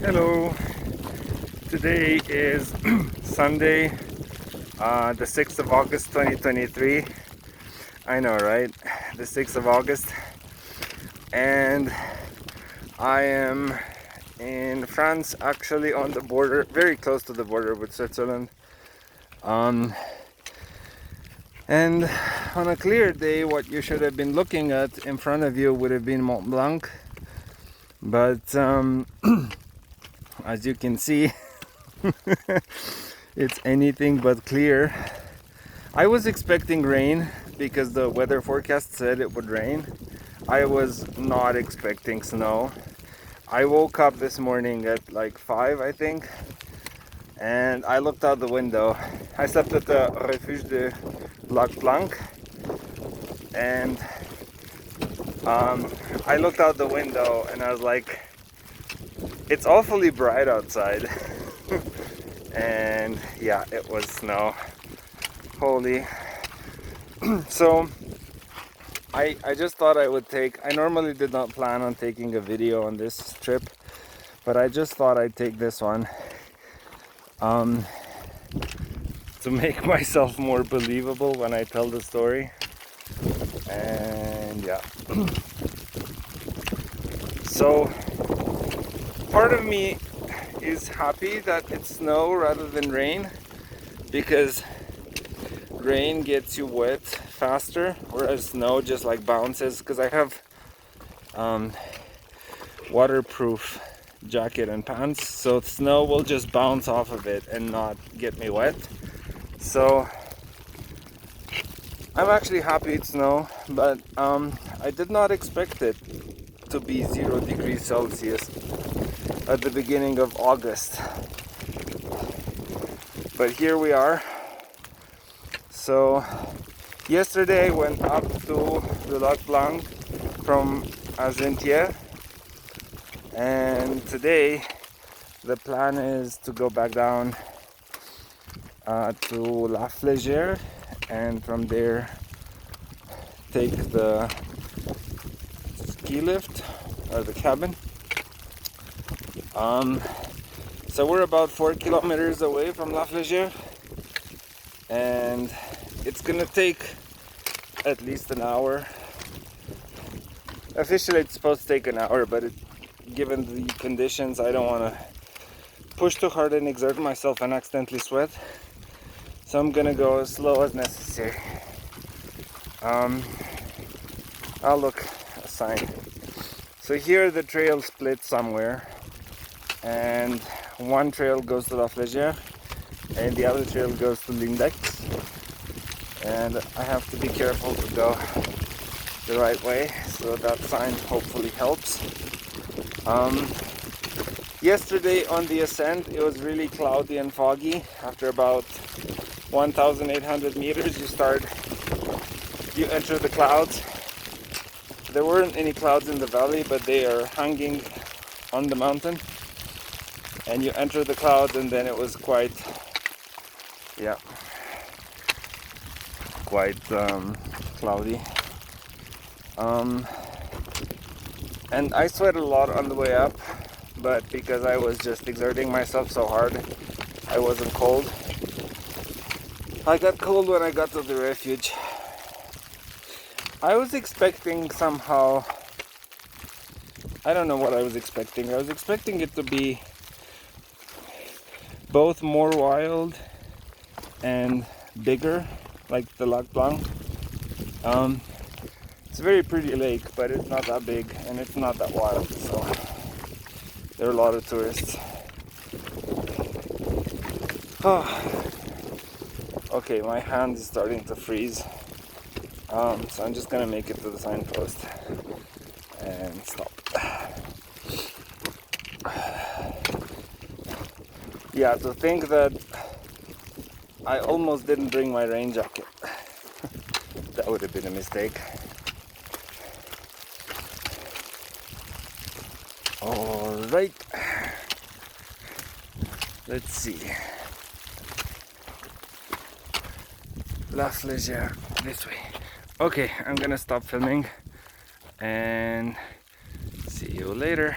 Hello, today is Sunday, the 6th of August 2023. I know, right? The 6th of August. And I am in France, actually on the border, very close to the border with Switzerland. And on a clear day, what you should have been looking at in front of you would have been Mont Blanc. But as you can see, it's anything but clear. I was expecting rain because the weather forecast said it would rain. I was not expecting snow. I woke up this morning at like 5, I think, and I looked out the window. I slept at the Refuge du Lac Blanc, and I looked out the window and I was like, it's awfully bright outside. And yeah, it was snow. Holy. So I just thought I would I normally did not plan on taking a video on this trip, but I just thought I'd take this one to make myself more believable when I tell the story. And yeah. So part of me is happy that it's snow rather than rain, because rain gets you wet faster, whereas snow just like bounces. Because I have waterproof jacket and pants, so snow will just bounce off of it and not get me wet. So I'm actually happy it's snow, but I did not expect it to be 0 degrees Celsius at the beginning of August. But here we are. So yesterday I went up to the Lac Blanc from Argentiere, and today the plan is to go back down to La Flégère, and from there take the ski lift or the cabin. So we're about 4 kilometers away from La Flégère, and it's gonna take at least an hour. Officially it's supposed to take an hour, but given the conditions, I don't want to push too hard and exert myself and accidentally sweat, so I'm gonna go as slow as necessary. I'll look a sign. So here the trail splits somewhere, and one trail goes to La Flégère and the other trail goes to Lindex, and I have to be careful to go the right way, so that sign hopefully helps. Yesterday on the ascent it was really cloudy and foggy. After about 1,800 meters you enter the clouds. There weren't any clouds in the valley, but they are hanging on the mountain, and you enter the clouds, and then it was quite cloudy. And I sweat a lot on the way up, but because I was just exerting myself so hard, I wasn't cold. I got cold when I got to the refuge. I was expecting somehow, I don't know what I was expecting. I was expecting it to be both more wild and bigger, like the Lac Blanc. It's a very pretty lake, but it's not that big and it's not that wild, so there are a lot of tourists. Oh. Okay, my hand is starting to freeze, so I'm just gonna make it to the signpost and stop. Yeah, to think that I almost didn't bring my rain jacket. That would have been a mistake. Alright, let's see. La Flégère, this way. Okay, I'm gonna stop filming and see you later.